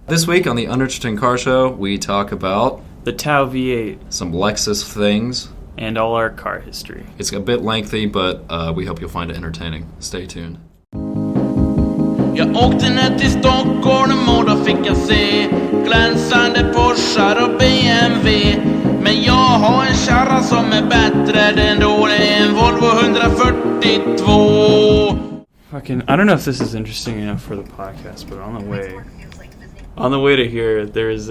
This week on the Uninteresting Car Show, we talk about the Tau V8, some Lexus things, and all our car history. It's a bit lengthy, but we hope you'll find it entertaining. Stay tuned. Jag åkte ner till Stockholm och då fick jag se glänsande Porschar och BMW. Men jag har en kärra som är bättre än då, det är en Volvo 142. Fucking, I don't know if this is interesting enough for the podcast, but on the way to here, there's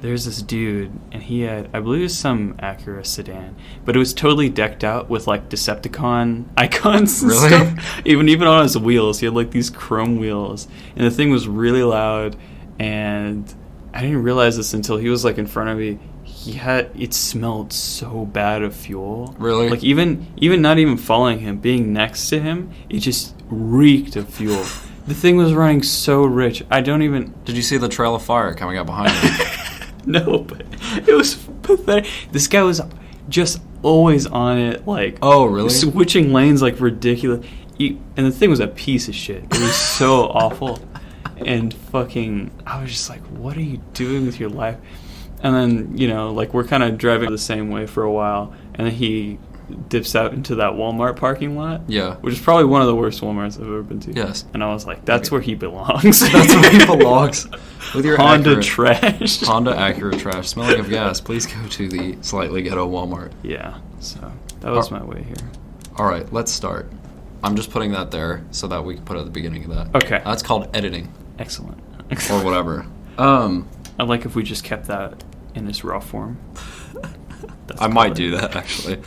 this dude, and he had, I believe it was some Acura sedan, but it was totally decked out with like Decepticon icons and stuff. Even on his wheels, he had like these chrome wheels, and the thing was really loud. And I didn't realize this until he was like in front of me. It smelled so bad of fuel. Really? Like even not even following him, being next to him, it just reeked of fuel. The thing was running so rich. I don't even... Did you see the trail of fire coming out behind you? No, but it was pathetic. This guy was just always on it, like... Oh, really? Switching lanes like ridiculous. And the thing was a piece of shit. It was so awful. And fucking... I was just like, what are you doing with your life? And then, you know, like we're kind of driving the same way for a while. And then he dips out into that Walmart parking lot. Yeah. Which is probably one of the worst Walmarts I've ever been to. Yes. And I was like, that's where he belongs. That's where he belongs. With your Honda Acura, trash. Honda Acura trash. Smelling of gas, please go to the slightly ghetto Walmart. Yeah. So that was my way here. All right, let's start. I'm just putting that there so that we can put it at the beginning of that. Okay. That's called editing. Excellent. Or whatever. I'd like if we just kept that in its raw form. I might do that, actually.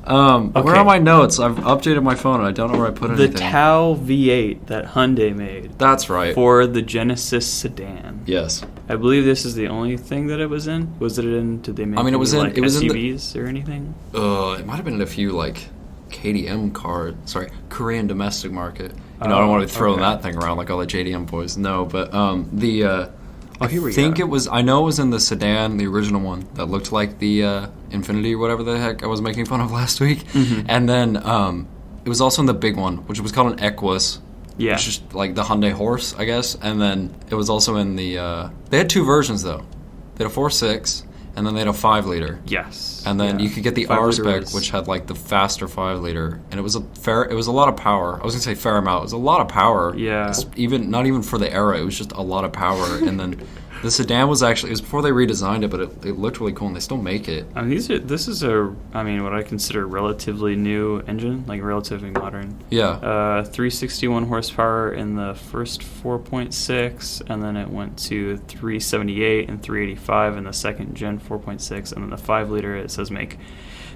Okay. Where are my notes? I've updated my phone and I don't know where I put anything. The Tau V8 that Hyundai made. That's right. For the Genesis sedan. Yes. I believe this is the only thing that it was in. Was it in? Did they make? It was in. Like it was SUVs or anything? It might have been in a few like KDM Korean domestic market. I don't want to be throwing that thing around like all the JDM boys. No, but here we go. I know it was in the sedan, the original one that looked like the Infinity or whatever the heck I was making fun of last week. Mm-hmm. And then it was also in the big one, which was called an Equus. Yeah. Which is like the Hyundai Horse, I guess. And then it was also in the... they had two versions, though. They had a 4.6, and then they had a 5-liter. Yes. And then you could get the R-Spec, which had like the faster 5-liter. And it was a lot of power. I was going to say fair amount. It was a lot of power. Yeah. Not even for the era. It was just a lot of power. And then... The sedan was actually, it was before they redesigned it, but it looked really cool, and they still make it. I mean, this is what I consider a relatively new engine, like relatively modern. Yeah. 361 horsepower in the first 4.6, and then it went to 378 and 385 in the second gen 4.6, and then the 5-liter, it says made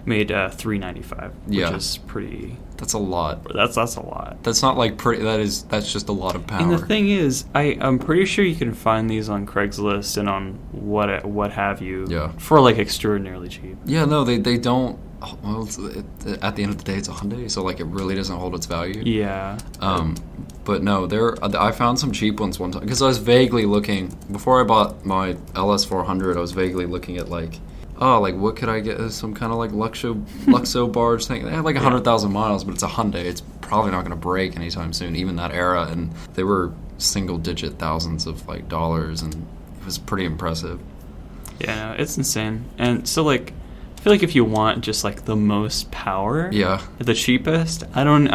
395, which is pretty... That's a lot. That's a lot. That's not like pretty. That's just a lot of power. And the thing is, I'm pretty sure you can find these on Craigslist and on what have you. Yeah. For like extraordinarily cheap. Yeah, no, they don't. Well, at the end of the day, it's a Hyundai, so like it really doesn't hold its value. Yeah. But no, I found some cheap ones one time because I was vaguely looking before I bought my LS400. I was vaguely looking at like what could I get? Some kind of like Luxo barge thing. They had like 100,000 miles, but it's a Hyundai. It's probably not going to break anytime soon, even that era. And they were single-digit thousands of like dollars, and it was pretty impressive. Yeah, no, it's insane. And so like, I feel like if you want just like the most power, the cheapest, I don't.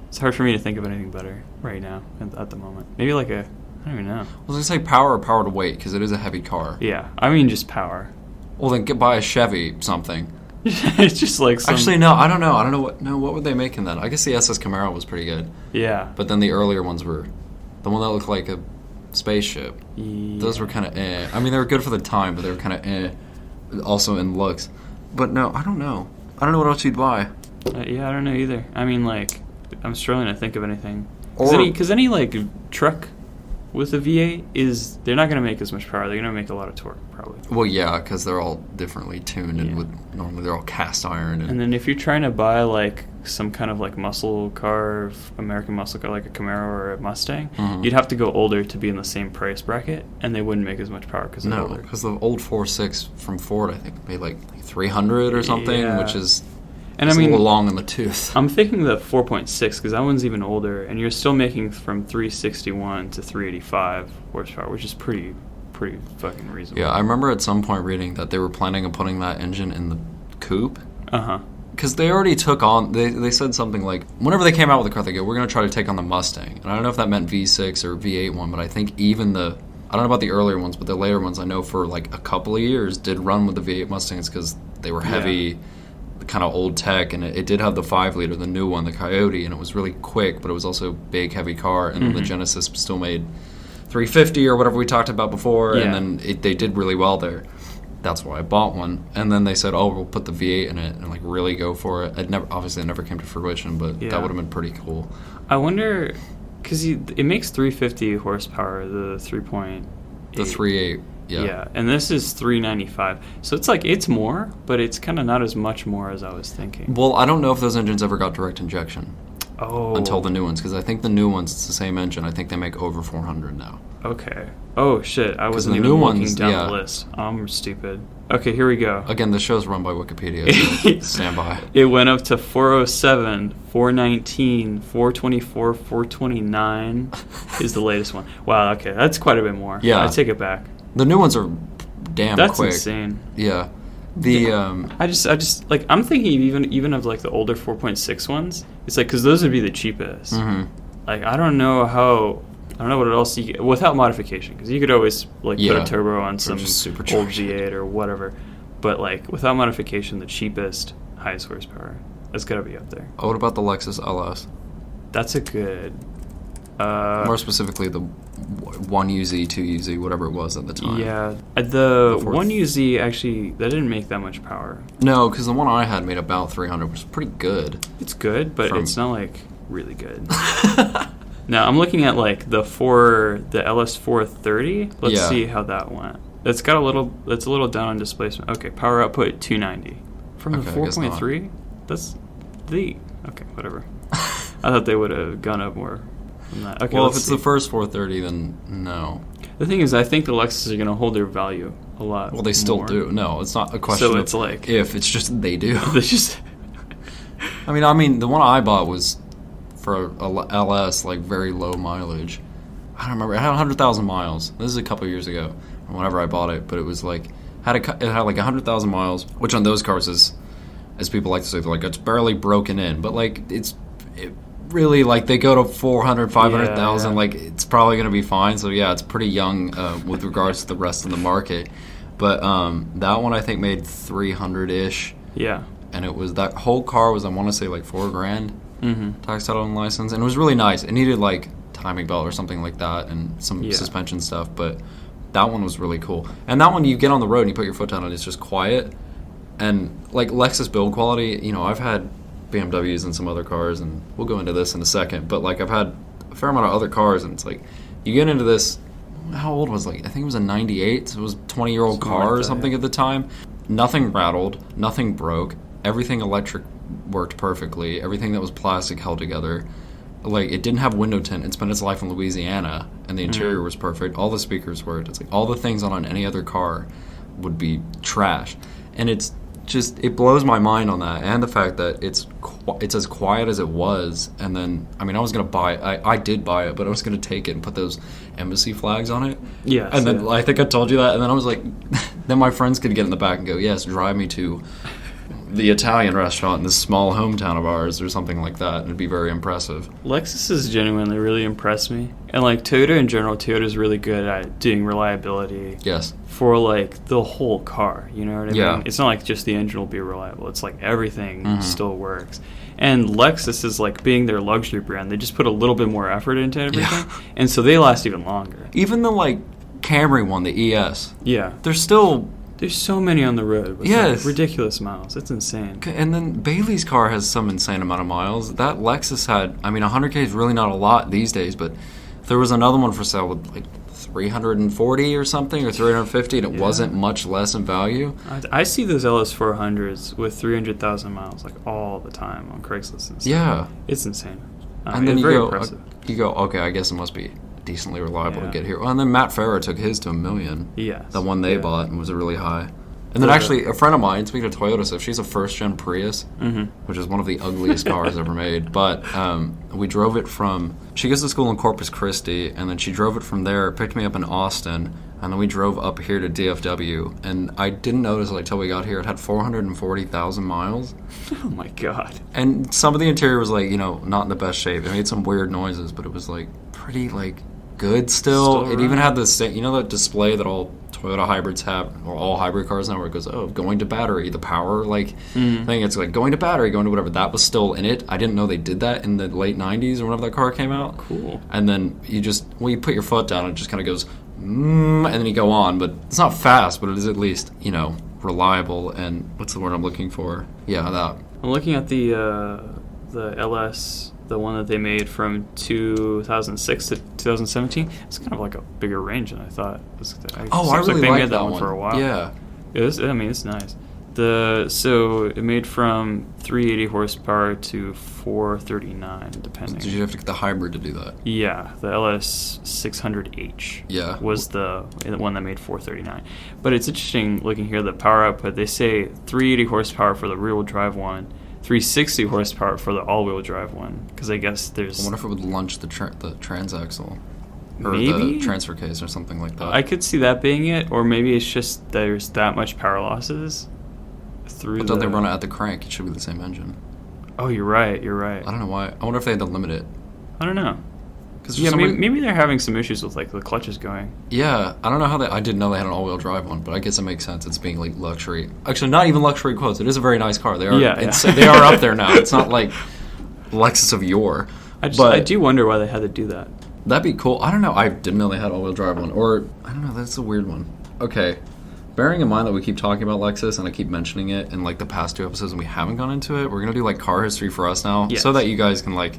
It's hard for me to think of anything better right now at the moment. Maybe like I don't even know. I was going to say power to weight because it is a heavy car. Yeah, I mean just power. Well, then buy a Chevy something. It's just like Actually, no, I don't know. I don't know what would they make in that? I guess the SS Camaro was pretty good. Yeah. But then the earlier ones were... The one that looked like a spaceship. Yeah. Those were kind of eh. I mean, they were good for the time, but they were kind of eh. Also in looks. But no, I don't know. I don't know what else you'd buy. Yeah, I don't know either. I mean, like, I'm struggling to think of anything. Or... Because any, like, truck... with a V8 they're not going to make as much power. They're going to make a lot of torque, probably. Well, yeah, because they're all differently tuned, and normally they're all cast iron. And then if you're trying to buy like some kind of like muscle car, American muscle car, like a Camaro or a Mustang, you'd have to go older to be in the same price bracket, and they wouldn't make as much power because they're older. Because the old 4.6 from Ford, I think, made like 300 or something, which is And it's I mean, a little long in the tooth. I'm thinking the 4.6 because that one's even older, and you're still making from 361 to 385 horsepower, which is pretty fucking reasonable. Yeah, I remember at some point reading that they were planning on putting that engine in the coupe. Uh-huh. Because they already took on, they said something like, whenever they came out with the car, they go, we're going to try to take on the Mustang. And I don't know if that meant V6 or V8 one, but I think even I don't know about the earlier ones, but the later ones I know for like a couple of years did run with the V8 Mustangs because they were heavy, kind of old tech, and it did have the 5-liter, the new one, the Coyote, and it was really quick, but it was also a big, heavy car, and then the Genesis still made 350 or whatever we talked about before, and then they did really well there. That's why I bought one. And then they said, oh, we'll put the V8 in it and like really go for it. It never came to fruition, but that would have been pretty cool. I wonder, because it makes 350 horsepower, the 3.8. The 3.8, Yeah, and this is 395. So it's like, it's more, but it's kind of not as much more as I was thinking. Well, I don't know if those engines ever got direct injection. Oh. Until the new ones, because I think the new ones, it's the same engine. I think they make over 400 now. Okay. Oh, shit. I wasn't even looking down the list. I'm stupid. Okay, here we go. Again, the show's run by Wikipedia, so stand by. It went up to 407, 419, 424, 429 is the latest one. Wow, okay. That's quite a bit more. Yeah. I take it back. The new ones are damn That's quick. That's insane. Yeah. I just like, I'm thinking even of like the older 4.6 ones. It's like, because those would be the cheapest. Mm-hmm. Like, I don't know what else you get without modification, because you could always like put a turbo on some old V8 or whatever. But like without modification, the cheapest, highest horsepower, that's gotta be up there. Oh, what about the Lexus LS? That's a good. More specifically, the 1UZ, 2UZ, whatever it was at the time. Yeah, the 1UZ actually, that didn't make that much power. No, because the one I had made about 300, which is pretty good. It's good, but it's not like really good. Now I'm looking at like the LS430. Let's see how that went. It's a little down on displacement. Okay, power output 290 from the 4.3. That's okay, whatever. I thought they would have gone up more. Okay, well, if it's the first 430, then no. The thing is, I think the Lexus are going to hold their value a lot. Well, they still do. No, it's not a question. So it's like if it's just they do. They just. I mean, the one I bought was for a LS, like very low mileage. I don't remember. It had 100,000 miles. This is a couple of years ago, whenever I bought it. But it was like it had like 100,000 miles, which on those cars is, as people like to say, they're like it's barely broken in. But like it really, like, they go to 400, 500,000, like, it's probably going to be fine. So, yeah, it's pretty young with regards to the rest of the market. But that one, I think, made 300-ish. Yeah. And it was, that whole car was, I want to say, like, $4,000 tax title and license. And it was really nice. It needed, like, timing belt or something like that and some suspension stuff. But that one was really cool. And that one, you get on the road and you put your foot down and it's just quiet. And, like, Lexus build quality, you know, I've had BMWs and some other cars, and we'll go into this in a second, but like I've had a fair amount of other cars, and it's like you get into this, how old was, like, I think it was a 98, so it was a 20-year-old car or something at the time. Nothing rattled, nothing broke, everything electric worked perfectly, everything that was plastic held together. Like, it didn't have window tint. It spent its life in Louisiana, and the interior was perfect. All the speakers worked. It's like all the things on any other car would be trash, and it's just, it blows my mind on that, and the fact that it's as quiet as it was. And then, I mean, I was gonna buy it. I did buy it, but I was gonna take it and put those embassy flags on it. Yeah. And then I think I told you that, and then I was like, then my friends could get in the back and go, yes, drive me to the Italian restaurant in this small hometown of ours or something like that, and it'd be very impressive. Lexus has genuinely really impressed me, and like Toyota in general, Toyota's really good at doing reliability. Yes. For like the whole car, you know what I Yeah. mean? It's not like just the engine will be reliable. It's like everything still works. And Lexus is like, being their luxury brand, they just put a little bit more effort into everything, and so they last even longer. Even the like Camry one, the ES. Yeah. There's so many on the road with yes. like ridiculous miles. It's insane. And then Bailey's car has some insane amount of miles. That Lexus had, I mean, 100K is really not a lot these days, but there was another one for sale with like 340 or something, or 350, and it wasn't much less in value. I see those LS400s with 300,000 miles like all the time on Craigslist and stuff. Yeah. It's insane. And then it's very impressive. You go, okay, I guess it must be decently reliable to get here. Well, and then Matt Farah took his to $1 million. Yes. The one they bought and was really high. And then actually, a friend of mine, speaking of Toyota stuff, she's a first-gen Prius, which is one of the ugliest cars ever made. But we drove it from... She goes to school in Corpus Christi, and then she drove it from there, picked me up in Austin, and then we drove up here to DFW. And I didn't notice it until we got here. It had 440,000 miles. Oh, my God. And some of the interior was, like, not in the best shape. It made some weird noises, but it was, like, pretty, like, good still. It even had this, the display that all Toyota hybrids have, or all hybrid cars now, where it goes, going to battery, the power, thing. It's like, going to battery, going to whatever. That was still in it. I didn't know they did that in the late 90s or whenever that car came out. Cool. And then you put your foot down, and it just kind of goes, and then you go on. But it's not fast, but it is at least, reliable. And what's the word I'm looking for? Yeah, that. I'm looking at the LS, the one that they made from 2006 to 2017. It's kind of like a bigger range than I thought. I really they like made that one for a while. Yeah. It's nice. So it made from 380 horsepower to 439, depending. Did you have to get the hybrid to do that? Yeah, the LS 600H was the one that made 439. But it's interesting looking here, the power output. They say 380 horsepower for the rear-wheel drive one, 360 horsepower for the all-wheel drive one. Because I guess there's... I wonder if it would launch the transaxle. Or maybe? the transfer case or something like that. I could see that being it, or maybe it's just there's that much power losses through. But don't they run it at the crank? It should be the same engine. Oh, you're right. I don't know why. I wonder if they had to limit it. I don't know. Maybe they're having some issues with like the clutches going. Yeah, I don't know how I didn't know they had an all-wheel drive one, but I guess it makes sense. It's being like luxury. Actually, not even luxury quotes. It is a very nice car. They are. They are up there now. It's not like Lexus of yore. I do wonder why they had to do that. That'd be cool. I don't know. I didn't know they had all-wheel drive one. Or, I don't know. That's a weird one. Okay. Bearing in mind that we keep talking about Lexus and I keep mentioning it in like the past 2 episodes and we haven't gone into it, we're going to do like car history for us now. Yes. So that you guys can like,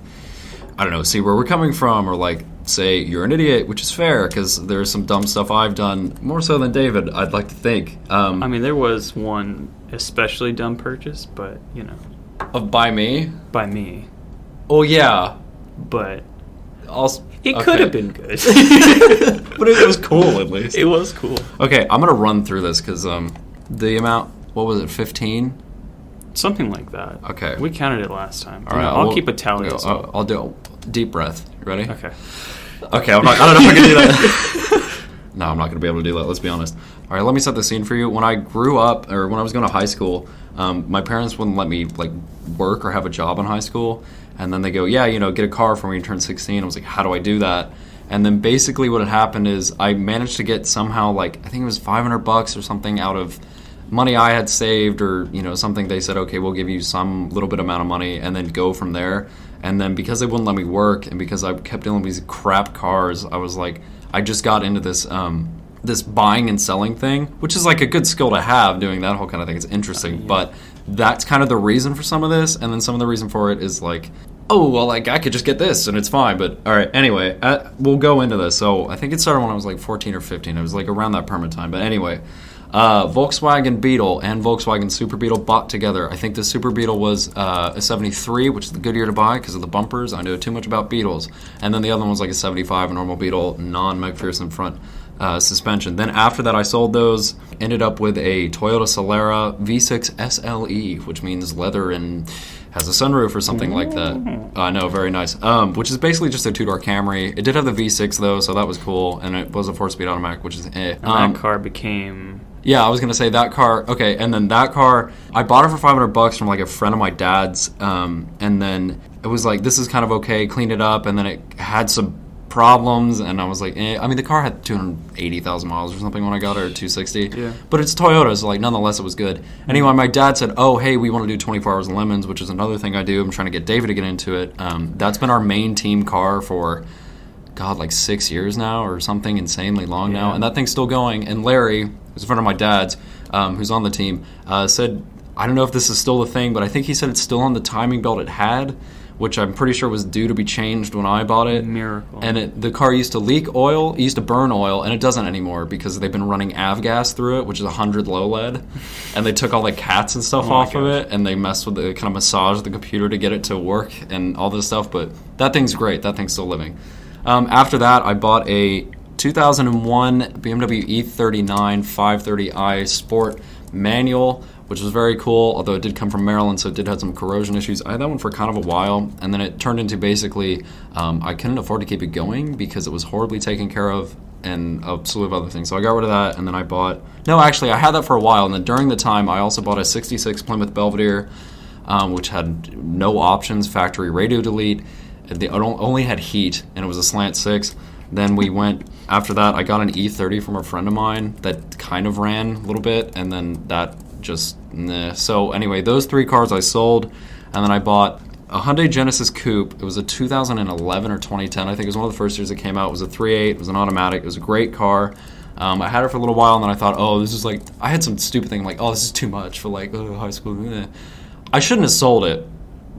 I don't know, see where we're coming from or like say you're an idiot, which is fair because there's some dumb stuff I've done, more so than David, I'd like to think. There was one especially dumb purchase, but, By me? By me. Oh, yeah. But... It could have been good. But it was cool, at least. It was cool. Okay, I'm going to run through this because the amount, what was it, 15? Something like that. Okay. We counted it last time. All right, I'll keep a tally. I'll do a deep breath. You ready? Okay. Okay, I don't know if I can do that. No, I'm not going to be able to do that, let's be honest. All right, let me set the scene for you. When I grew up, or when I was going to high school, my parents wouldn't let me like work or have a job in high school. And then they go, yeah, get a car for when you turn 16. I was like, how do I do that? And then basically what had happened is I managed to get somehow like, I think it was $500 or something out of money I had saved or, something. They said, okay, we'll give you some little bit amount of money and then go from there. And then because they wouldn't let me work and because I kept dealing with these crap cars, I was like, I just got into this this buying and selling thing, which is like a good skill to have, doing that whole kind of thing. It's interesting, yeah. But that's kind of the reason for some of this, and then some of the reason for it is like, oh, well, like, I could just get this, and it's fine, but, all right, anyway, we'll go into this. So, I think it started when I was, like, 14 or 15. It was, like, around that permit time, but anyway, Volkswagen Beetle and Volkswagen Super Beetle bought together. I think the Super Beetle was a 73, which is the good year to buy because of the bumpers. I know too much about Beetles. And then the other one was, like, a 75, a normal Beetle, non-McPherson front suspension. Then after that, I sold those, ended up with a Toyota Solara V6 SLE, which means leather and has a sunroof or something like that. I know, very nice. Which is basically just a two-door Camry. It did have the V6 though, so that was cool, and it was a 4-speed automatic, which is And that car became... Yeah, I was going to say that car. Okay, and then that car, I bought it for $500 from like a friend of my dad's, and then it was like, this is kind of okay, cleaned it up, and then it had some problems, and I was like, I mean, the car had 280,000 miles or something when I got it, or 260. Yeah. But it's Toyota, so like nonetheless it was good. Anyway, my dad said, oh, hey, we want to do 24 Hours of Lemons, which is another thing I do. I'm trying to get David to get into it. That's been our main team car for, God, like 6 years now or something insanely long now, and that thing's still going. And Larry, who's a friend of my dad's, who's on the team, said, I don't know if this is still a thing, but I think he said it's still on the timing belt it had, which I'm pretty sure was due to be changed when I bought it. Miracle. And the car used to leak oil, it used to burn oil, and it doesn't anymore because they've been running avgas through it, which is 100 low lead. And they took all the cats and stuff off of it, and they messed with it, kind of massaged the computer to get it to work and all this stuff. But that thing's great. That thing's still living. After that, I bought a 2001 BMW E39 530i Sport manual, which was very cool, although it did come from Maryland, so it did have some corrosion issues. I had that one for kind of a while, and then it turned into basically I couldn't afford to keep it going because it was horribly taken care of and a slew of other things. So I got rid of that, and then I bought... No, actually, I had that for a while, and then during the time, I also bought a 66 Plymouth Belvedere, which had no options, factory radio delete. It only had heat, and it was a slant 6. Then we went... After that, I got an E30 from a friend of mine that kind of ran a little bit, and then that just... Nah. So anyway, those 3 cars I sold, and then I bought a Hyundai Genesis Coupe. It was a 2011 or 2010. I think it was one of the first years it came out. It was a 3.8. It was an automatic. It was a great car. I had it for a little while, and then I thought, oh, this is like... I had some stupid thing like, oh, this is too much for like high school. I shouldn't have sold it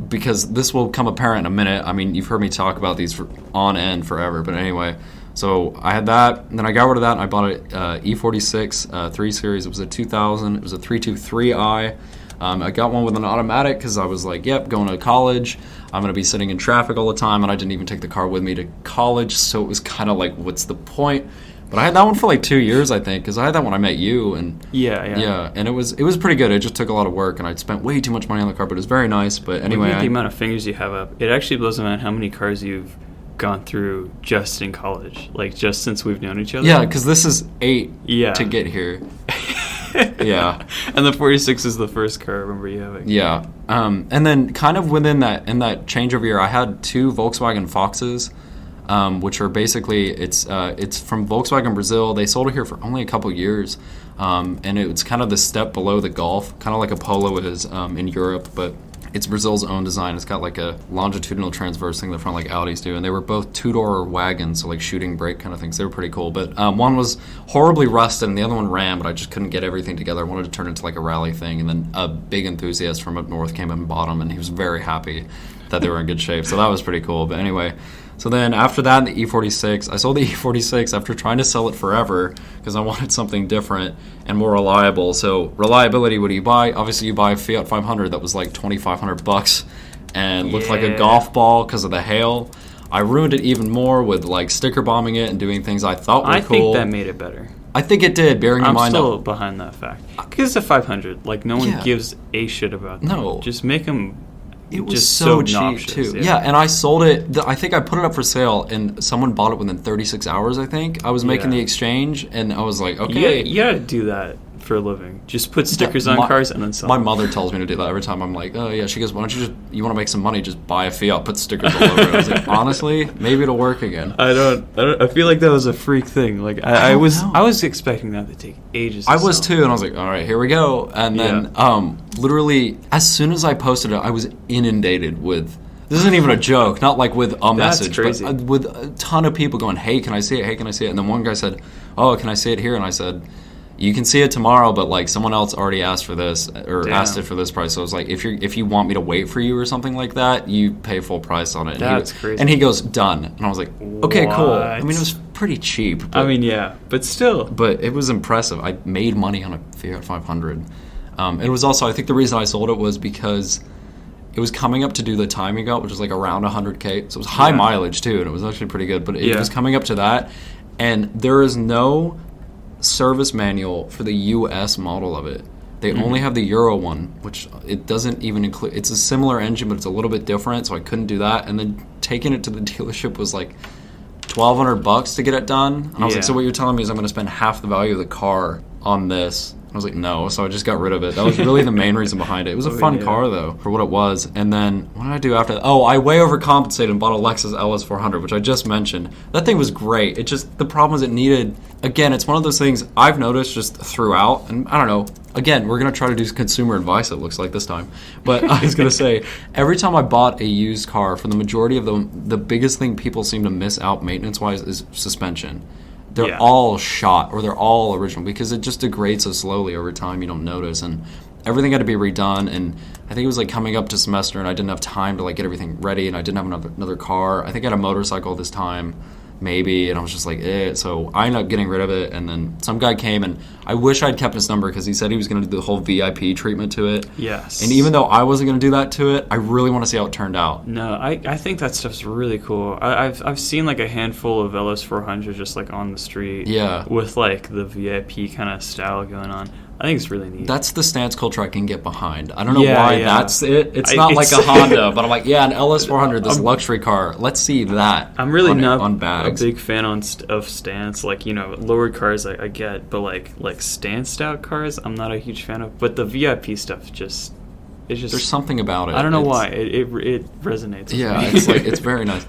because this will come apparent in a minute. I mean, you've heard me talk about these for on end forever. But anyway, so I had that, and then I got rid of that, and I bought an E46 3 Series. It was a 2000. It was a 323i. I got one with an automatic because I was like, yep, going to college. I'm going to be sitting in traffic all the time, and I didn't even take the car with me to college, so it was kind of like, what's the point? But I had that one for like 2 years, I think, because I had that when I met you, and yeah, and it was pretty good. It just took a lot of work, and I'd spent way too much money on the car, but it was very nice. But anyway, the amount of fingers you have up, it actually blows my mind how many cars you've gone through just in college, like just since we've known each other. Yeah, because this is 8 to get here. Yeah. And the 46 is the first car I remember you having. Yeah. And then kind of within that, in that changeover year, I had 2 Volkswagen Foxes, which are basically, it's from Volkswagen Brazil. They sold it here for only a couple years. And it's kind of the step below the Golf, kind of like a Polo is in Europe, but it's Brazil's own design. It's got like a longitudinal transverse thing in the front like Audis do, and they were both 2-door wagons, so like shooting brake kind of things. They were pretty cool, but one was horribly rusted and the other one ran, but I just couldn't get everything together. I wanted to turn it into like a rally thing, and then a big enthusiast from up north came up and bought them, and he was very happy that they were in good shape, so that was pretty cool. But anyway, so then after that, the E46, I sold the E46 after trying to sell it forever because I wanted something different and more reliable. So reliability, what do you buy? Obviously, you buy a Fiat 500 that was like $2,500 and looked like a golf ball because of the hail. I ruined it even more with like sticker bombing it and doing things I thought were cool. I think that made it better. I think it did, bearing in mind. I'm still behind that fact. Because it's a 500. Like, no one gives a shit about that. No. Just make them... It was so cheap, too. Yeah, and I sold it. I think I put it up for sale, and someone bought it within 36 hours, I think. I was making the exchange, and I was like, okay. You gotta do that for a living. Just put stickers on cars and then sell them. My mother tells me to do that every time. I'm like, oh, yeah. She goes, why don't you want to make some money, just buy a Fiat, put stickers all over it. I was like, honestly, maybe it'll work again. I feel like that was a freak thing. Like, I was expecting that to take ages. I was, too, and I was like, all right, here we go. And then, literally, as soon as I posted it, I was inundated with... This isn't even a joke, not like with a message, but with a ton of people going, hey, can I see it? Hey, can I see it? And then one guy said, oh, can I see it here? And I said... You can see it tomorrow, but like someone else already asked for this or asked it for this price. So I was like, if you want me to wait for you or something like that, you pay full price on it. That's crazy. And he goes, done. And I was like, okay, cool. I mean, it was pretty cheap. But, but still. But it was impressive. I made money on a Fiat 500. It was also, I think the reason I sold it was because it was coming up to do the time you got, which was like around 100K. So it was high mileage too, and it was actually pretty good. But it was coming up to that, and there is no service manual for the US model of it. They only have the Euro one, which it doesn't even include. It's a similar engine, but it's a little bit different, so I couldn't do that. And then taking it to the dealership was like $1,200 to get it done. And I was like, so what you're telling me is I'm going to spend half the value of the car on this? I was like, no, so I just got rid of it. That was really the main reason behind it. It was a fun car, though, for what it was. And then, what did I do after that? Oh, I way overcompensated and bought a Lexus LS400, which I just mentioned. That thing was great. It just, the problem is it needed, again, it's one of those things I've noticed just throughout, and I don't know, again, we're going to try to do consumer advice, it looks like this time. But I was going to say, every time I bought a used car, for the majority of them, the biggest thing people seem to miss out maintenance-wise is suspension. They're all shot, or they're all original, because it just degrades so slowly over time you don't notice, and everything had to be redone. And I think it was like coming up to semester, and I didn't have time to like get everything ready, and I didn't have another car. I think I had a motorcycle this time, maybe, and I was just like, so I ended up getting rid of it. And then some guy came, and I wish I'd kept his number because he said he was going to do the whole VIP treatment to it. Yes. And even though I wasn't going to do that to it, I really want to see how it turned out. No, I think that stuff's really cool. I've seen like a handful of LS400s just like on the street. Yeah. With like the VIP kind of style going on. I think it's really neat. That's the stance culture I can get behind. I don't know why that's it. It's not like it's a Honda, but I'm like, yeah, an LS400, this luxury car. Let's see that. I'm really not on bags. a big fan of stance. Like, lowered cars I get, but like stanced out cars, I'm not a huge fan of. But the VIP stuff it's just there's something about it. I don't know why it resonates. Yeah, with me. it's very nice.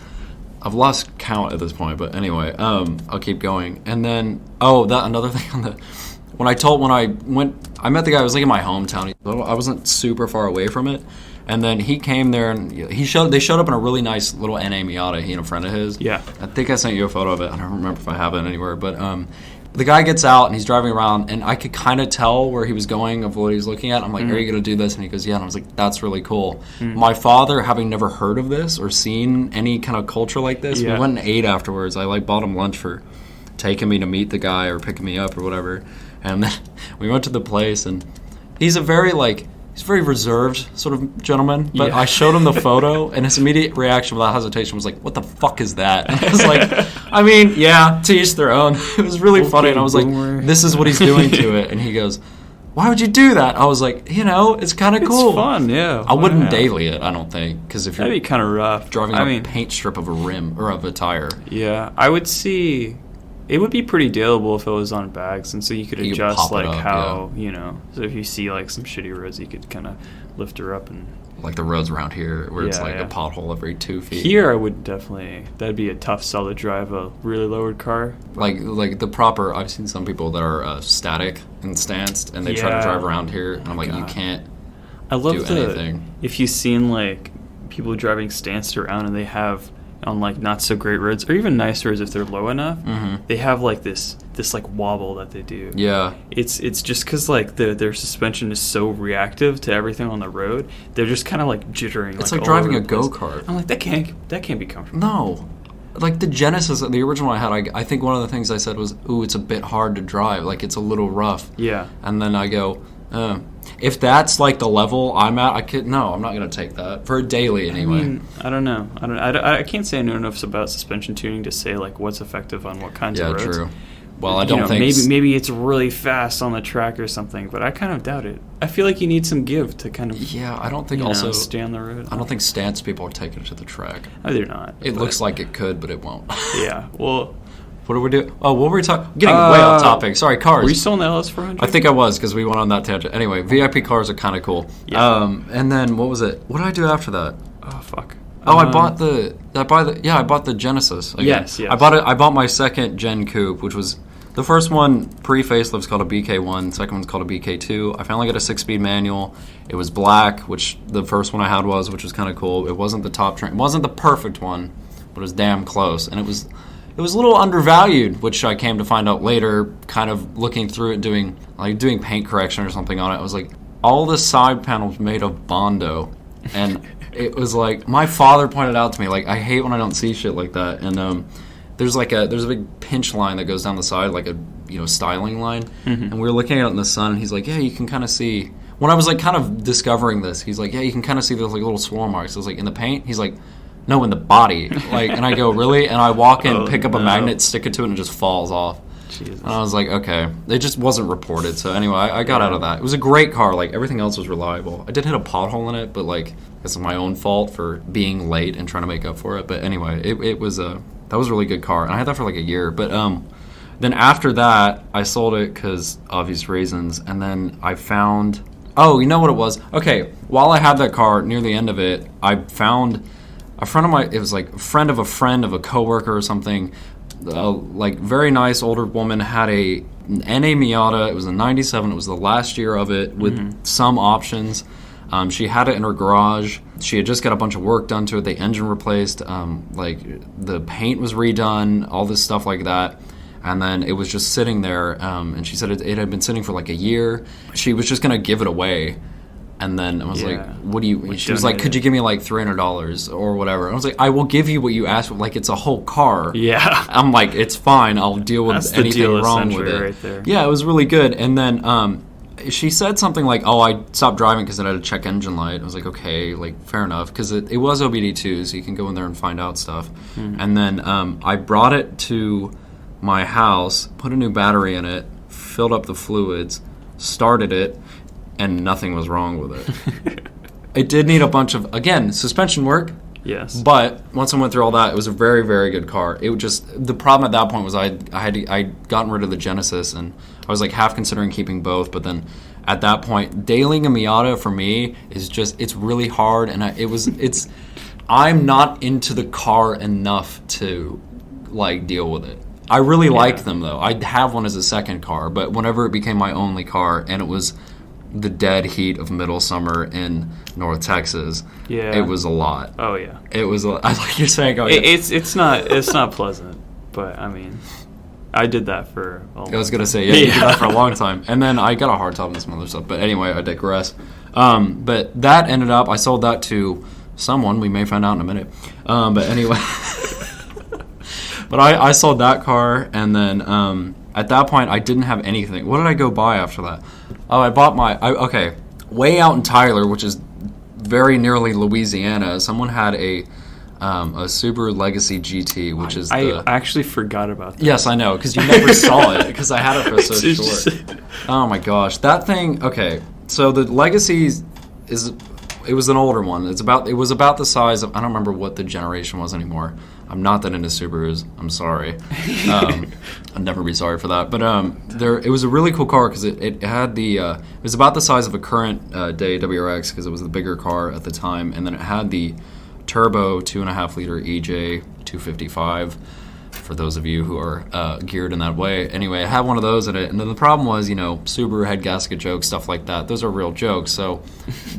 I've lost count at this point, but anyway, I'll keep going. And then another thing on the. When I met the guy. I was like in my hometown. I wasn't super far away from it, and then he came there and they showed up in a really nice little NA Miata. He and a friend of his. Yeah, I think I sent you a photo of it. I don't remember if I have it anywhere, but the guy gets out and he's driving around, and I could kind of tell where he was going of what he was looking at. I'm like, "Are you gonna do this?" And he goes, "Yeah." And I was like, "That's really cool." My father, having never heard of this or seen any kind of culture like this, we went and ate afterwards. I bought him lunch for taking me to meet the guy or picking me up or whatever. And then we went to the place, and he's a very reserved sort of gentleman. But I showed him the photo, and his immediate reaction without hesitation was like, "What the fuck is that?" And I was like, I mean, yeah, to each their own. It was really funny, and I was like, "This is what he's doing to it." And he goes, "Why would you do that?" I was like, it's kind of cool. It's fun, yeah. I wouldn't daily it, I don't think, because if you're that'd be kind of rough. Driving a paint strip of a rim or of a tire. Yeah, I would see. It would be pretty dealable if it was on bags, and so you could adjust like how So if you see like some shitty roads, you could kind of lift her up and like the roads around here where it's like a pothole every 2 feet. Here, I would definitely. That'd be a tough sell to drive a really lowered car. Like the proper. I've seen some people that are static and stanced, and they try to drive around here, and I'm like, you can't. I love do anything. If you've seen like people driving stanced around, and they have. On like not so great roads or even nice roads if they're low enough, they have like this like wobble that they do. Yeah, it's just because like their suspension is so reactive to everything on the road. They're just kind of like jittering. It's like driving a go-kart. I'm like that can't be comfortable. No, like the Genesis, the original I had. I think one of the things I said was, "Ooh, it's a bit hard to drive. Like it's a little rough." Yeah, and then I go. If that's like the level I'm at, I'm not going to take that for a daily anyway. I don't know. I can't say I know enough about suspension tuning to say like what's effective on what kinds of roads. Yeah, true. Well, I don't think maybe it's really fast on the track or something, but I kind of doubt it. I feel like you need some give to kind of I don't think also stay on the road. I don't think stance people are taking it to the track. No, they're not. It looks like it could, but it won't. Yeah. Well. What do we do? Oh, what were we talking? Getting way off topic. Sorry, cars. Were you still in the LS400? I think I was because we went on that tangent. Anyway, VIP cars are kind of cool. Yeah. And then what was it? What did I do after that? Oh fuck. Oh, I bought the Genesis. Again. Yes. I bought my second gen coupe, which was the first one pre-facelifts called a BK1. Second one's called a BK2. I finally got a 6-speed manual. It was black, which the first one I had which was kind of cool. It wasn't the top trim. It wasn't the perfect one, but it was damn close, and it was a little undervalued, which I came to find out later, kind of looking through it, doing paint correction or something on it. I was like, all the side panels made of Bondo. And it was like, my father pointed out to me, like, I hate when I don't see shit like that. And there's a big pinch line that goes down the side, like a styling line. Mm-hmm. And we were looking at it in the sun, and he's like, yeah, you can kind of see. When I was like kind of discovering this, he's like, yeah, you can kind of see those like little swirl marks. I was like, in the paint? He's like, no, in the body. Like, and I go, really? And I walk in, pick up a magnet, stick it to it, and it just falls off. Jesus. And I was like, okay. It just wasn't reported. So anyway, I got out of that. It was a great car. Like, everything else was reliable. I did hit a pothole in it, but like, it's my own fault for being late and trying to make up for it. But anyway, it was that was a really good car. And I had that for like a year. But then after that, I sold it because obvious reasons. And then I found, you know what it was? Okay, while I had that car, near the end of it, I found a friend of mine. It was like a friend of a coworker or something. Like very nice older woman had a NA Miata. It was a 97. It was the last year of it with some options. She had it in her garage. She had just got a bunch of work done to it. The engine replaced. Like the paint was redone. All this stuff like that. And then it was just sitting there. And she said it had been sitting for like a year. She was just gonna give it away. And then I was like, what do you... She was like, could you give me like $300 or whatever? And I was like, I will give you what you asked for. Like, it's a whole car. Yeah. I'm like, it's fine. I'll deal with anything wrong with it. Right there. Yeah, it was really good. And then she said something like, I stopped driving because it had a check engine light. I was like, okay, like, fair enough. Because it was OBD2, so you can go in there and find out stuff. And then I brought it to my house, put a new battery in it, filled up the fluids, started it, and nothing was wrong with it. It did need a bunch of, again, suspension work. Yes. But once I went through all that, it was a very, very good car. It would just, the problem at that point was I'd gotten rid of the Genesis, and I was like half considering keeping both. But then at that point, dailing a Miata for me is just, it's really hard, and I'm not into the car enough to like deal with it. I really like them though. I'd have one as a second car, but whenever it became my only car, and it was the dead heat of middle summer in North Texas, it was a lot. Oh yeah, it was. Like you're saying, it's not pleasant, but I mean, I did that for a long I was gonna say, you did that for a long time, and then I got a hard time with some other stuff. But anyway, I digress. But that ended up, I sold that to someone we may find out in a minute. But anyway, but I sold that car, and then at that point I didn't have anything. What did I go buy after that? Oh, I bought way out in Tyler, which is very nearly Louisiana. Someone had a Subaru Legacy GT, which is I actually forgot about that. Yes, I know, because you never saw it, because I had it for so short. Oh my gosh, that thing. Okay, so the Legacy it was an older one. It was about the size of, I don't remember what the generation was anymore. I'm not that into Subarus. I'm sorry. I'll never be sorry for that. But it was a really cool car because it had it was about the size of a current day WRX because it was the bigger car at the time, and then it had the turbo 2.5 liter EJ 255. For those of you who are geared in that way. Anyway, I had one of those in it, and then the problem was, Subaru head gasket jokes, stuff like that. Those are real jokes. So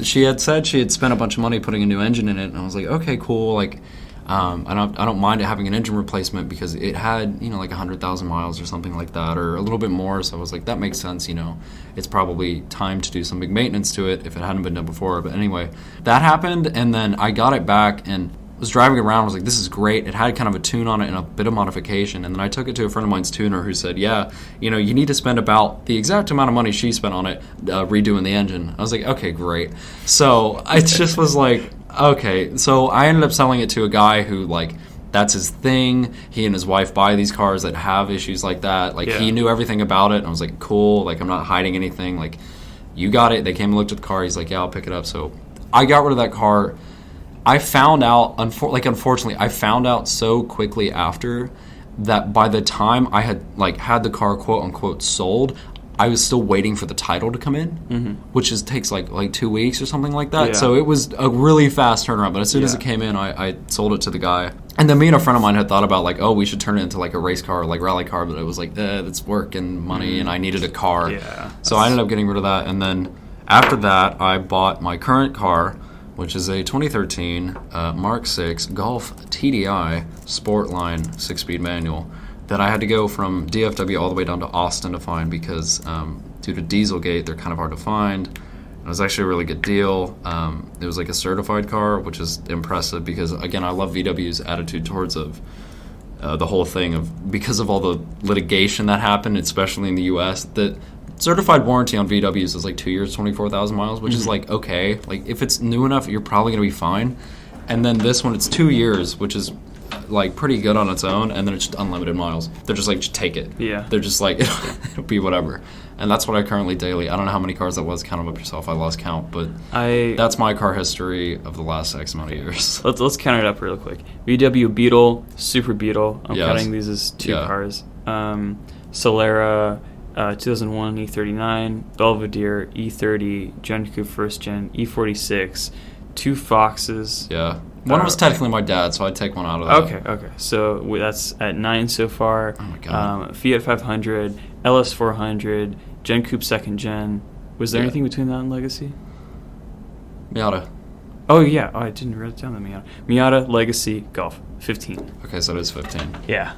she had said she had spent a bunch of money putting a new engine in it, and I was like, okay, cool. Like, I don't mind it having an engine replacement because it had, like 100,000 miles or something like that, or a little bit more. So I was like, that makes sense. It's probably time to do some big maintenance to it if it hadn't been done before. But anyway, that happened, and then I got it back and was driving around. I was like, this is great. It had kind of a tune on it and a bit of modification. And then I took it to a friend of mine's tuner who said, yeah, you need to spend about the exact amount of money she spent on it redoing the engine. I was like, okay, great. So I just was like, okay. So I ended up selling it to a guy who, like, that's his thing. He and his wife buy these cars that have issues like that. Like, he knew everything about it. And I was like, cool. Like, I'm not hiding anything. Like, you got it. They came and looked at the car. He's like, yeah, I'll pick it up. So I got rid of that car. I found out, unfortunately, I found out so quickly after that by the time I had had the car quote unquote sold, I was still waiting for the title to come in, which takes like 2 weeks or something like that. Yeah. So it was a really fast turnaround. But as soon as it came in, I sold it to the guy. And then me and a friend of mine had thought about we should turn it into like a race car, like rally car. But it was like, that's work and money, and I needed a car. Yeah. So I ended up getting rid of that. And then after that, I bought my current car, which is a 2013 Mark 6 Golf TDI Sportline 6-speed manual that I had to go from DFW all the way down to Austin to find because due to Dieselgate, they're kind of hard to find. It was actually a really good deal. It was like a certified car, which is impressive because, again, I love VW's attitude towards the whole thing because of all the litigation that happened, especially in the U.S., that certified warranty on VWs is like 2 years, 24,000 miles, which is like, okay. Like, if it's new enough, you're probably going to be fine. And then this one, it's 2 years, which is like pretty good on its own, and then it's just unlimited miles. They're just like, just take it. Yeah. They're just like, it'll be whatever. And that's what I currently daily. I don't know how many cars that was. Count them up yourself. I lost count. But that's my car history of the last X amount of years. Let's count it up real quick. VW Beetle, Super Beetle. I'm counting these as two cars. Solera, 2001 E39, Belvedere, E30, Gen Coupe First Gen, E46, two Foxes. Yeah. One was technically my dad, so I'd take one out of that. Okay. So that's at 9 so far. Oh, my God. Fiat 500, LS 400, Gen Coupe Second Gen. Was there anything between that and Legacy? Miata. Oh, yeah. Oh, I didn't write down the Miata. Miata, Legacy, Golf. 15. Okay, so it is 15. Yeah.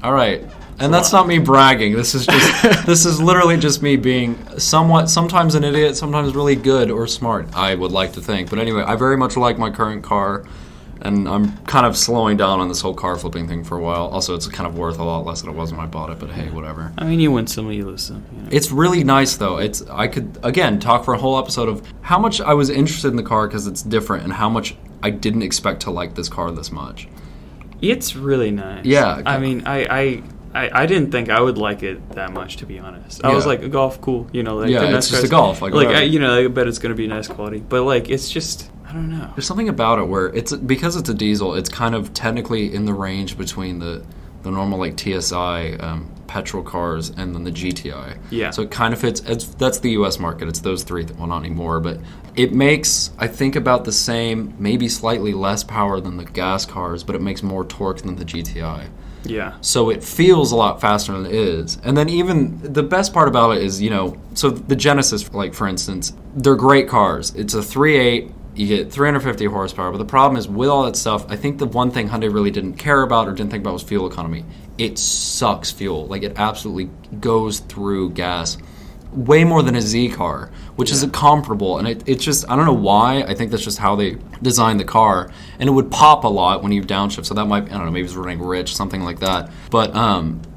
All right. And that's not me bragging. This is just this is literally just me being sometimes an idiot, sometimes really good or smart, I would like to think. But anyway, I very much like my current car, and I'm kind of slowing down on this whole car flipping thing for a while. Also, it's kind of worth a lot less than it was when I bought it, but hey, whatever. I mean, you win some, you lose some. It's really nice, though. I could, again, talk for a whole episode of how much I was interested in the car because it's different and how much I didn't expect to like this car this much. It's really nice. Yeah. I mean, I didn't think I would like it that much, to be honest. I was like, a Golf, cool, you know, like, yeah, they're it's nice just a cars. Golf, like you know, I bet it's going to be nice quality, but like, it's just, I don't know. There's something about it where it's because it's a diesel, it's kind of technically in the range between the normal like TSI petrol cars and then the GTI. Yeah. So it kind of fits. That's the U.S. market. It's those three. Well, not anymore, but it makes, I think, about the same, maybe slightly less power than the gas cars, but it makes more torque than the GTI. Yeah. So it feels a lot faster than it is. And then even the best part about it is, you know, so the Genesis, like for instance, they're great cars. It's a 3.8. You get 350 horsepower, but the problem is with all that stuff, I think the one thing Hyundai really didn't care about or didn't think about was fuel economy. It sucks fuel. Like, it absolutely goes through gas way more than a Z car, which is comparable. And it's just, I don't know why. I think that's just how they designed the car. And it would pop a lot when you downshift. So that might, I don't know, maybe it's running rich, something like that. But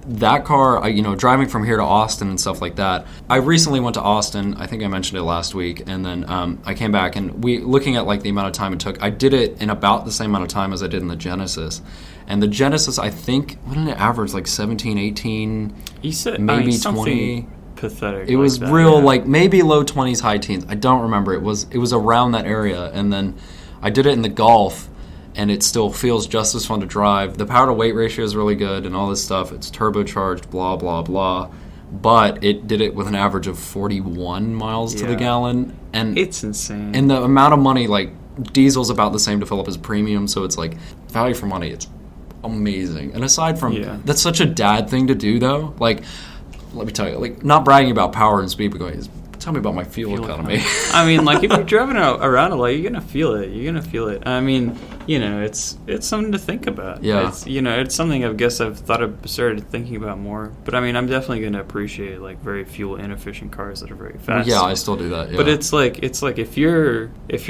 that car, you know, driving from here to Austin and stuff like that. I recently went to Austin. I think I mentioned it last week. And then I came back, and looking at like the amount of time it took, I did it in about the same amount of time as I did in the Genesis. And the Genesis, I think, what did it average? Like 17, 18, You said, maybe something 20. pathetic. It like was that, real, yeah. like maybe low 20s, high teens. I don't remember. It was around that area. And then I did it in the Golf, and it still feels just as fun to drive. The power to weight ratio is really good and all this stuff. It's turbocharged, blah, blah, blah. But it did it with an average of 41 miles to the gallon. And it's insane. And the amount of money, like, diesel's about the same to fill up as premium. So it's like, value for money, it's amazing. And aside from, that's such a dad thing to do, though. Like, let me tell you, like, not bragging about power and speed, but going, tell me about my fuel economy. I mean, like, if you're driving around a lot, you're gonna feel it. You're gonna feel it. I mean, you know, it's something to think about. Yeah. It's, you know, it's something I guess I've started thinking about more. But I mean, I'm definitely gonna appreciate like very fuel inefficient cars that are very fast. Yeah, I still do that. Yeah. But it's like if you're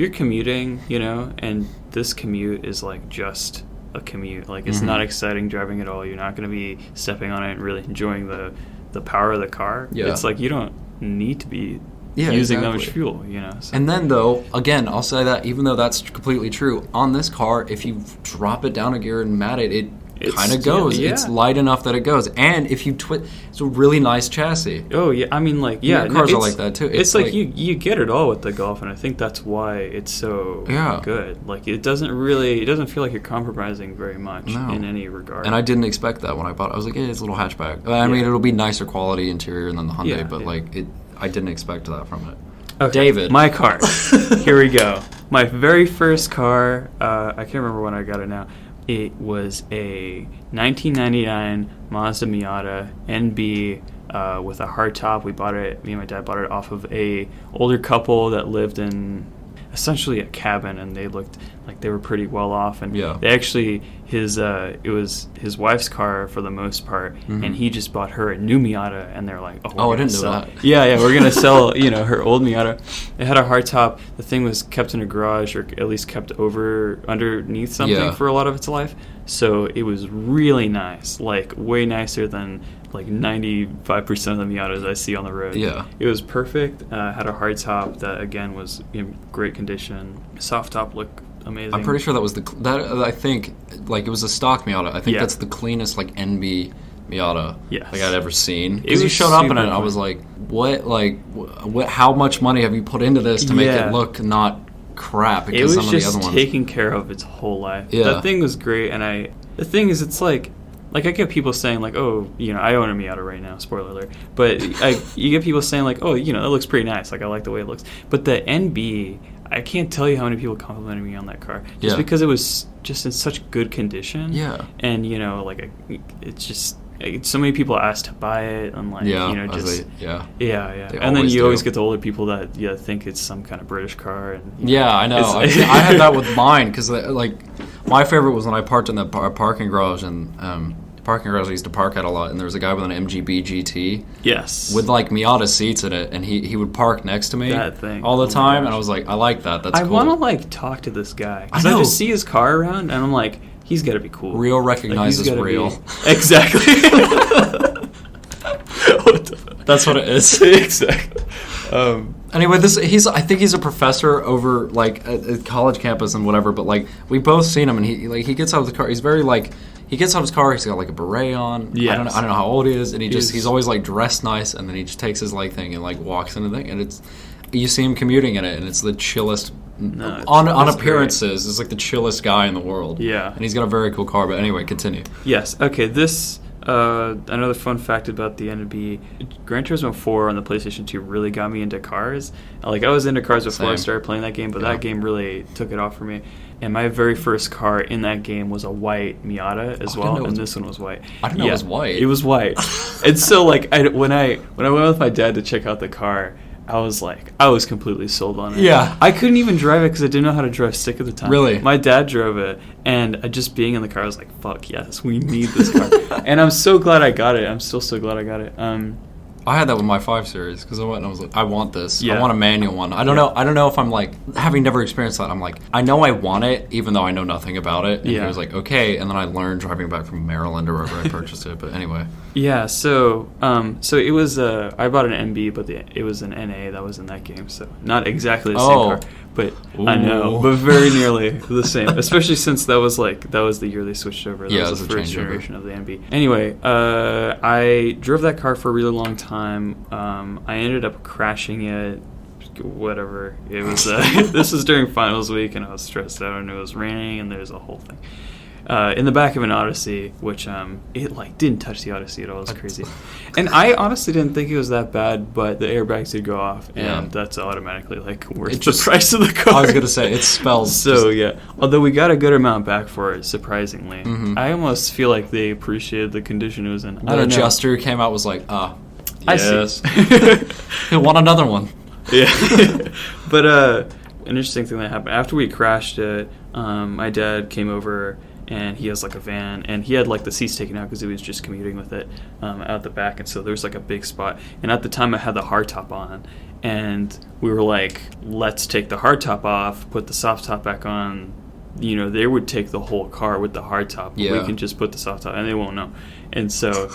commuting, you know, and this commute is like just a commute, like it's not exciting driving at all. You're not gonna be stepping on it and really enjoying the power of the car. Yeah. It's like you don't need to be using that much fuel, you know. So. And then, though, again, I'll say that even though that's completely true, on this car, if you drop it down a gear and mat it, it kind of goes. Yeah. It's light enough that it goes. And if you it's a really nice chassis. Oh, yeah. I mean, like, yeah. Cars are like that, too. It's like you get it all with the Golf, and I think that's why it's so good. Like, it doesn't feel like you're compromising very much in any regard. And I didn't expect that when I bought it. I was like, it's a little hatchback. I mean, it'll be nicer quality interior than the Hyundai, but, like, I didn't expect that from it. Okay. David. My car. Here we go. My very first car, I can't remember when I got it now. It was a 1999 Mazda Miata NB with a hardtop. Me and my dad bought it off of a older couple that lived in essentially a cabin, and they looked like they were pretty well off. And they actually, it was his wife's car for the most part, and he just bought her a new Miata, and they're like, I didn't know that. Yeah, we're gonna sell, her old Miata. It had a hardtop. The thing was kept in a garage, or at least kept underneath something for a lot of its life. So it was really nice, like way nicer than like 95% of the Miatas I see on the road. Yeah. It was perfect. Had a hard top that, again, was in great condition. Soft top looked amazing. I'm pretty sure that was I think, like, it was a stock Miata. I think that's the cleanest, like, NB Miata like I'd ever seen. Because you showed up in it, and I was like, what, how much money have you put into this to make it look not crap? It was some of the other just ones. taking care of its whole life. Yeah. That thing was great, and the thing is, it's like I get people saying, like, oh, I own a Miata right now, spoiler alert. But you get people saying, like, oh, it looks pretty nice. Like, I like the way it looks. But the NB, I can't tell you how many people complimented me on that car. Just because it was just in such good condition. Yeah. And, it's just, so many people asked to buy it. And, like, just... And then you always get the older people that, think it's some kind of British car. And, I know. I had that with mine, because, like, my favorite was when I parked in the parking garage, and the parking garage I used to park at a lot, and there was a guy with an MGB GT. Yes. With, like, Miata seats in it, and he would park next to me all the time, and I was like, I like that. That's cool. I want to, like, talk to this guy. Because I just see his car around, and I'm like, he's got to be cool. Real recognizes real. Exactly. That's what it is. Exactly. Anyway, I think he's a professor over, like, a college campus and whatever, but, like, we've both seen him, and he gets out of the car. He's very, like, he gets out of his car. He's got like a beret on. Yes. I don't know how old he is, and he's always like dressed nice, and then he just takes his like thing and like walks into the thing, and you see him commuting in it, and it's the chillest. On appearances, it's like the chillest guy in the world. Yeah, and he's got a very cool car. But anyway, continue. Yes. Okay. This another fun fact about the NB, Gran Turismo 4 on the PlayStation 2 really got me into cars. Like, I was into cars before I started playing that game, but that game really took it off for me. And my very first car in that game was a white Miata as well, and this one was white. I didn't know it was white. It was white. And so, like, when I went with my dad to check out the car, I was completely sold on it. Yeah. I couldn't even drive it because I didn't know how to drive stick at the time. Really? My dad drove it, and just being in the car, I was like, fuck yes, we need this car. And I'm so glad I got it. I'm still so glad I got it. I had that with my 5 Series because I went and I was like, I want this. Yeah. I want a manual one. I don't know if I'm like, having never experienced that, I'm like, I know I want it even though I know nothing about it. And he was like, okay. And then I learned driving back from Maryland or wherever I purchased it. But anyway. Yeah, so it was I bought an MB, but it was an NA that was in that game. So not exactly the same car. But I know, but very nearly the same. Especially since that was the year they switched over. That was the first generation of the NB. Anyway, I drove that car for a really long time. I ended up crashing it. Whatever. It was. This was during finals week, and I was stressed out, and it was raining, and there's a whole thing. In the back of an Odyssey, which it like didn't touch the Odyssey at all. It was crazy, and I honestly didn't think it was that bad. But the airbags did go off, and that's automatically like worth the price of the car. I was gonna say it spells. So yeah, although we got a good amount back for it, surprisingly, I almost feel like they appreciated the condition it was in. The adjuster came out was like, yes, he want another one. Yeah, but an interesting thing that happened after we crashed it. My dad came over. And he has like a van, and he had like the seats taken out because he was just commuting with it out the back, and so there was like a big spot. And at the time, I had the hardtop on, and we were like, "Let's take the hardtop off, put the soft top back on." You know, they would take the whole car with the hardtop. Yeah. We can just put the soft top, and they won't know. And so,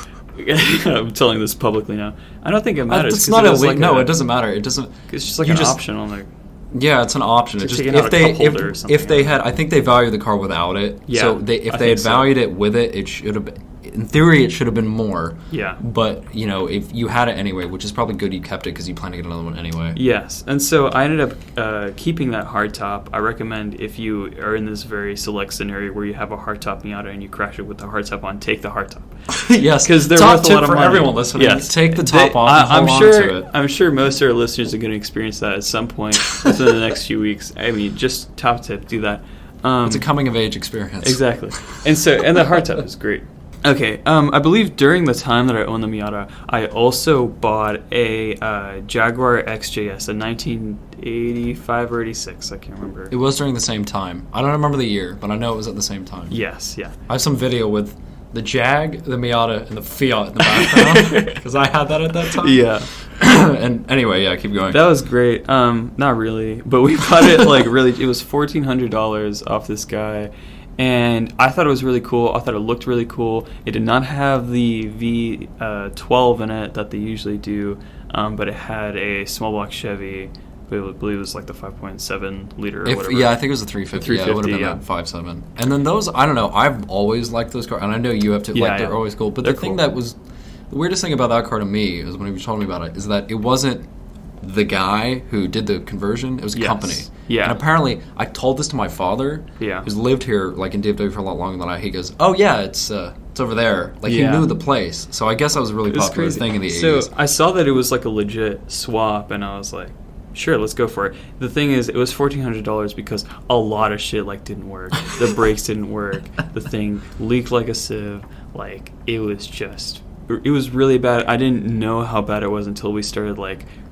I'm telling this publicly now. I don't think it matters. It's not illegal. No, it doesn't matter. It doesn't. It's just like an option on the. Yeah, it's an option. It just if they had, I think they value the car without it. Yeah, so if they had valued it with it, it should have been. In theory, it should have been more. Yeah. But if you had it anyway, which is probably good, you kept it because you plan to get another one anyway. Yes, and so I ended up keeping that hardtop. I recommend if you are in this very select scenario where you have a hardtop Miata and you crash it with the hardtop on, take the hardtop. Yes, because they're worth a lot of money. For everyone listening. Yes, take the top off. And hold on to it. I'm sure most of our listeners are going to experience that at some point within the next few weeks. I mean, just top tip, do that. It's a coming of age experience. Exactly, and the hardtop is great. Okay, I believe during the time that I owned the Miata, I also bought a Jaguar XJS, a 1985 or 86, I can't remember. It was during the same time. I don't remember the year, but I know it was at the same time. Yes, yeah. I have some video with the Jag, the Miata, and the Fiat in the background, because I had that at that time. Yeah. And anyway, yeah, keep going. That was great. Not really, but we bought it, it was $1,400 off this guy. And I thought it was really cool. I thought it looked really cool. It did not have the V12 in it that they usually do, but it had a small block Chevy. I believe it was like the 5.7 liter or whatever. Yeah, I think it was a 350. Yeah, it would have been that 5.7. And then those, I don't know. I've always liked those cars, and I know you have too. They're always cool. But the thing that was the weirdest thing about that car to me is when you told me about it is that it wasn't the guy who did the conversion. It was a company. Yeah. And apparently, I told this to my father, who's lived here like in DFW for a lot longer than I. He goes, "Oh yeah, it's over there." Like he knew the place. So I guess that was a really popular thing in the 80s. So I saw that it was like a legit swap, and I was like, sure, let's go for it. The thing is, it was $1,400 because a lot of shit didn't work. The brakes didn't work. The thing leaked like a sieve. Like it was really bad. I didn't know how bad it was until we started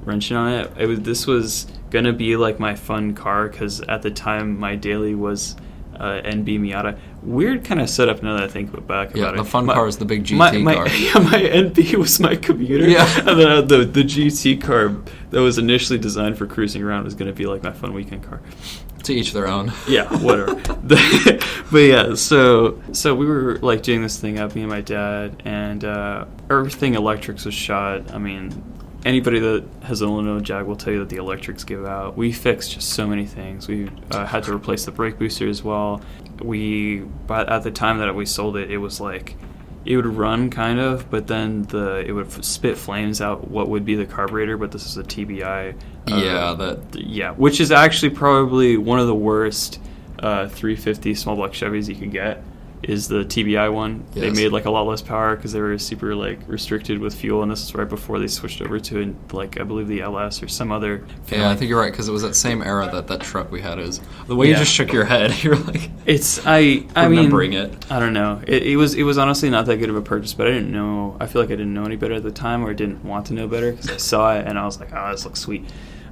wrenching on it. This was gonna be like my fun car because at the time my daily was NB Miata. Weird kind of setup now that I think back about it. The fun car was the big GT car. Yeah, my NB was my commuter. Yeah. And then the GT car that was initially designed for cruising around was going to be like my fun weekend car. To each their own. Yeah, whatever. But yeah, so we were doing this thing up, me and my dad, and everything electrics was shot. I mean, anybody that has owned a Jag will tell you that the electrics give out. We fixed just so many things. We had to replace the brake booster as well. But at the time that we sold it, it was like it would run kind of, but then it would spit flames out what would be the carburetor, but this is a TBI. Which is actually probably one of the worst 350 small block Chevys you could get. Is the TBI one. Yes. They made like a lot less power because they were super like restricted with fuel, and this is right before they switched over to like I believe the LS or some other family. Yeah, I think you're right, because it was that same era that truck we had is. The way you just shook your head, you're like, remembering it. I don't know. It was honestly not that good of a purchase, but I didn't know. I feel like I didn't know any better at the time, or didn't want to know better because I saw it and I was like, oh, this looks sweet.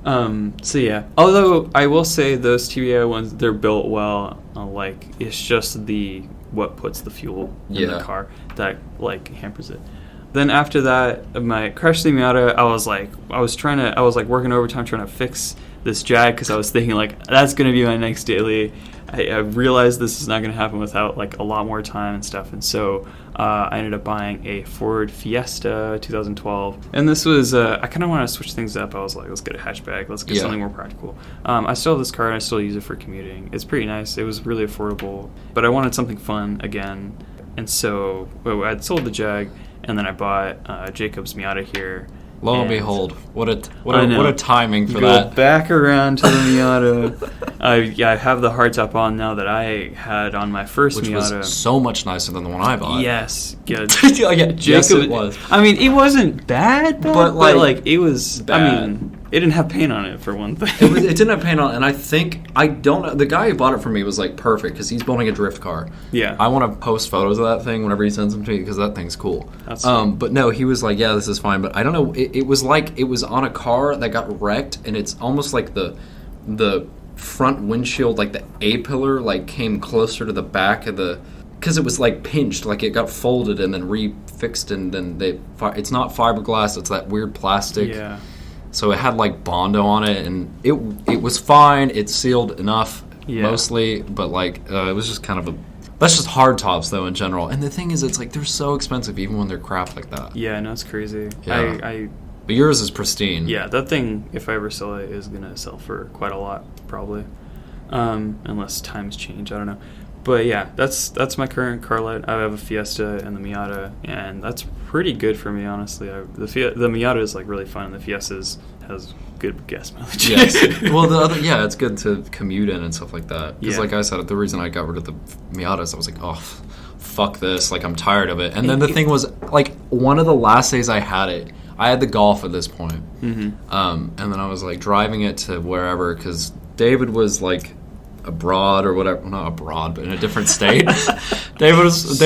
So yeah, although I will say those TBI ones, they're built well. Like it's just what puts the fuel in the car that like hampers it. Then after that, my crashed the Miata. I was working overtime trying to fix this Jag because I was thinking like that's gonna be my next daily. I realized this is not going to happen without like a lot more time and stuff, and so I ended up buying a Ford Fiesta 2012, and this was I kind of want to switch things up. I was like, let's get a hatchback, let's get something more practical. I still have this car and I still use it for commuting. It's pretty nice. It was really affordable, but I wanted something fun again, and so I'd sold the Jag, and then I bought Jacob's Miata here. Lo and behold, what a timing for that. Go back around to the Miata. I have the hardtop on now that I had on my first Miata. Miata. Was so much nicer than the one I bought. Yes. Yeah. Yes, it was. I mean, it wasn't bad, but like it was bad. I mean, it didn't have paint on it, for one thing. It didn't have paint on it, and I don't know. The guy who bought it for me was like perfect because he's building a drift car. Yeah. I want to post photos of that thing whenever he sends them to me because that thing's cool. That's but no, he was like, yeah, this is fine. But I don't know. It was like it was on a car that got wrecked, and it's almost like the front windshield, like the A-pillar, like came closer to the back of the. Because it was like pinched, like it got folded and then refixed, and then it's not fiberglass, it's that weird plastic. Yeah. So it had like Bondo on it, and it was fine. It sealed enough, mostly, but like it was just kind of that's just hard tops though in general. And the thing is, it's like they're so expensive even when they're crap like that. Yeah, no, it's crazy. Yeah. But yours is pristine. Yeah, that thing, if I ever sell it, is gonna sell for quite a lot probably, unless times change. I don't know. But yeah, that's my current car line. I have a Fiesta and the Miata, and that's pretty good for me, honestly. The Miata is like really fun, and the Fiesta has good gas mileage. Yes. Well, it's good to commute in and stuff like that. Because like I said, the reason I got rid of the Miatas, I was like, oh, fuck this. Like, I'm tired of it. And then the thing was, like, one of the last days I had it, I had the Golf at this point. Mm-hmm. And then I was like driving it to wherever, because David was like abroad or whatever, not abroad, but in a different state. David was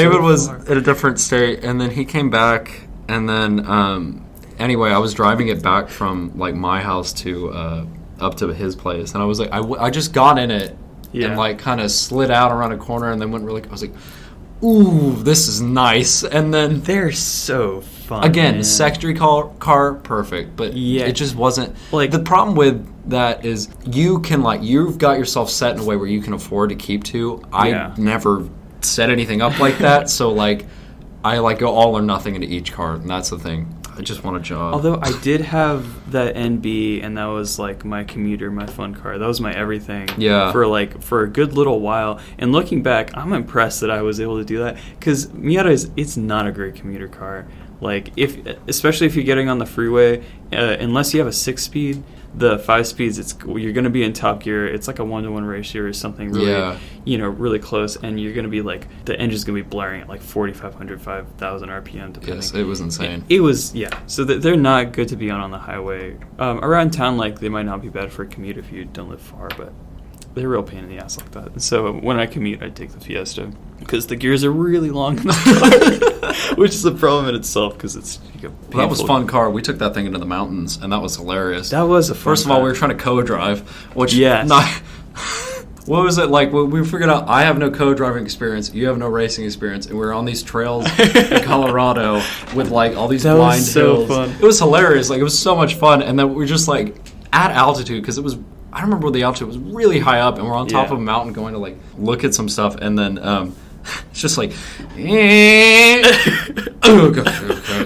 in a different state, and then he came back, and then anyway, I was driving it back from like my house to up to his place, and I was like, I just got in it and like kind of slid out around a corner, and then went really. I was like, ooh, this is nice, and then they're so fun. Again, secondary car, perfect, but it just wasn't like the problem with that is you can like you've got yourself set in a way where you can afford to keep to. I never set anything up like that, so like I like go all or nothing into each car, and that's the thing. I just want a job. Although I did have that NB, and that was like my commuter, my fun car. That was my everything. Yeah. For a good little while. And looking back, I'm impressed that I was able to do that, because Miata it's not a great commuter car. Like especially if you're getting on the freeway, unless you have a 6-speed. The 5 speeds, you're going to be in top gear. It's like a 1-to-1 ratio or something really, really close. And you're going to be like, the engine's going to be blaring at like 4,500, 5,000 RPM depending. Yes, it was insane. It was, So they're not good to be on the highway. Around town, like, they might not be bad for a commute if you don't live far, but they're a real pain in the ass like that. And so when I commute, I take the Fiesta because the gears are really long in the car, which is a problem in itself because it's that was a fun car. We took that thing into the mountains, and that was hilarious. That was a fun First of all, we were trying to co-drive, which what was it like? We figured out I have no co-driving experience, you have no racing experience, and we were on these trails in Colorado with like all these blind hills. Fun. It was hilarious. Like it was so much fun, and then we were just like at altitude because it was. I don't remember where the altitude was really high up, and we're on top of a mountain going to like look at some stuff, and then It's just like, oh god,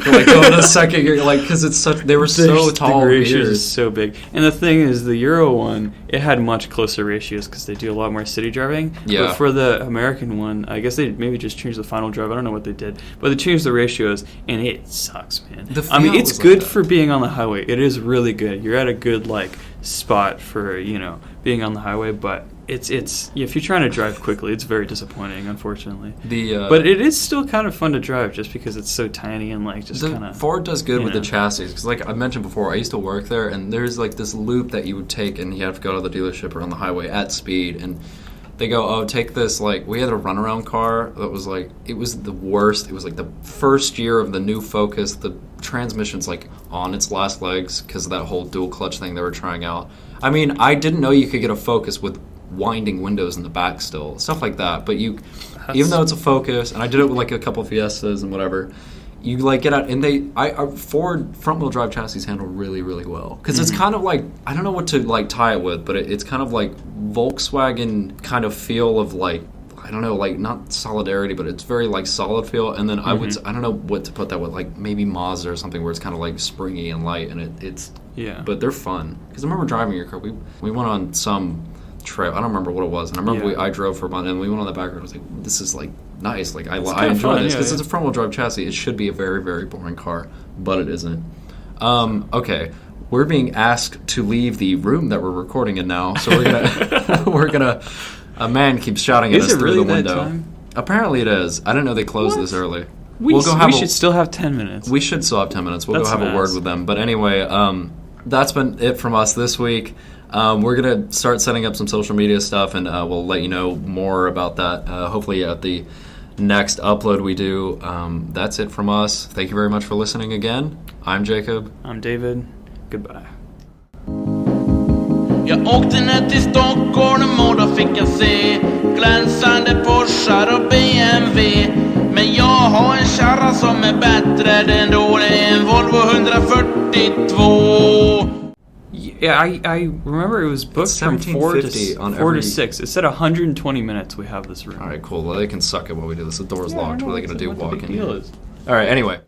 like going to second gear, like because it's such. They were so tall. The ratios gears. is so big, and the thing is, the Euro one it had much closer ratios because they do a lot more city driving. Yeah. But for the American one, I guess they maybe just changed the final drive. I don't know what they did, but they changed the ratios, and it sucks, man. I mean, it's good for being on the highway. It is really good. You're at a good like spot for being on the highway, but. It's if you're trying to drive quickly, it's very disappointing, unfortunately. But it is still kind of fun to drive just because it's so tiny and like just kind of. Ford does good with the chassis because, like I mentioned before, I used to work there, and there's like this loop that you would take, and you have to go to the dealership or on the highway at speed, and they go, "Oh, take this." Like we had a runaround car that was like it was the worst. It was like the first year of the new Focus. The transmission's like on its last legs because of that whole dual clutch thing they were trying out. I mean, I didn't know you could get a Focus with winding windows in the back still, stuff like that. But even though it's a Focus, and I did it with like a couple of Fiestas and whatever, you like get out, and Ford front wheel drive chassis handle really, really well because it's kind of like I don't know what to like tie it with, but it's kind of like Volkswagen kind of feel of like I don't know, like not solidarity, but it's very like solid feel. And then I don't know what to put that with, like maybe Mazda or something where it's kind of like springy and light, and it's but they're fun because I remember driving your car. We went on some trail. I don't remember what it was, and I remember I drove for a month, and we went on the back road. I was like, "This is like nice. Like I enjoy this because it's a front wheel drive chassis. It should be a very, very boring car, but it isn't." Okay, we're being asked to leave the room that we're recording in now, so we're gonna. A man keeps shouting at us through the window. Time? Apparently, it is. I didn't know they closed this early. We should still have 10 minutes. We should still have 10 minutes. We'll go have a word with them. But anyway, that's been it from us this week. We're going to start setting up some social media stuff, and we'll let you know more about that, hopefully at the next upload we do. That's it from us. Thank you very much for listening again. I'm Jacob. I'm David. Goodbye. Jag åkte ner till Stockholm och då fick jag se glänsande Porschar och BMW. Men jag har en kärra som är bättre ändå, det är en Volvo 142. Yeah, I remember it was booked from 4 to 6. It said 120 minutes we have this room. All right, cool. Well, they can suck it while we do this. The door's locked. What are they going to do? Walk in here? All right, anyway.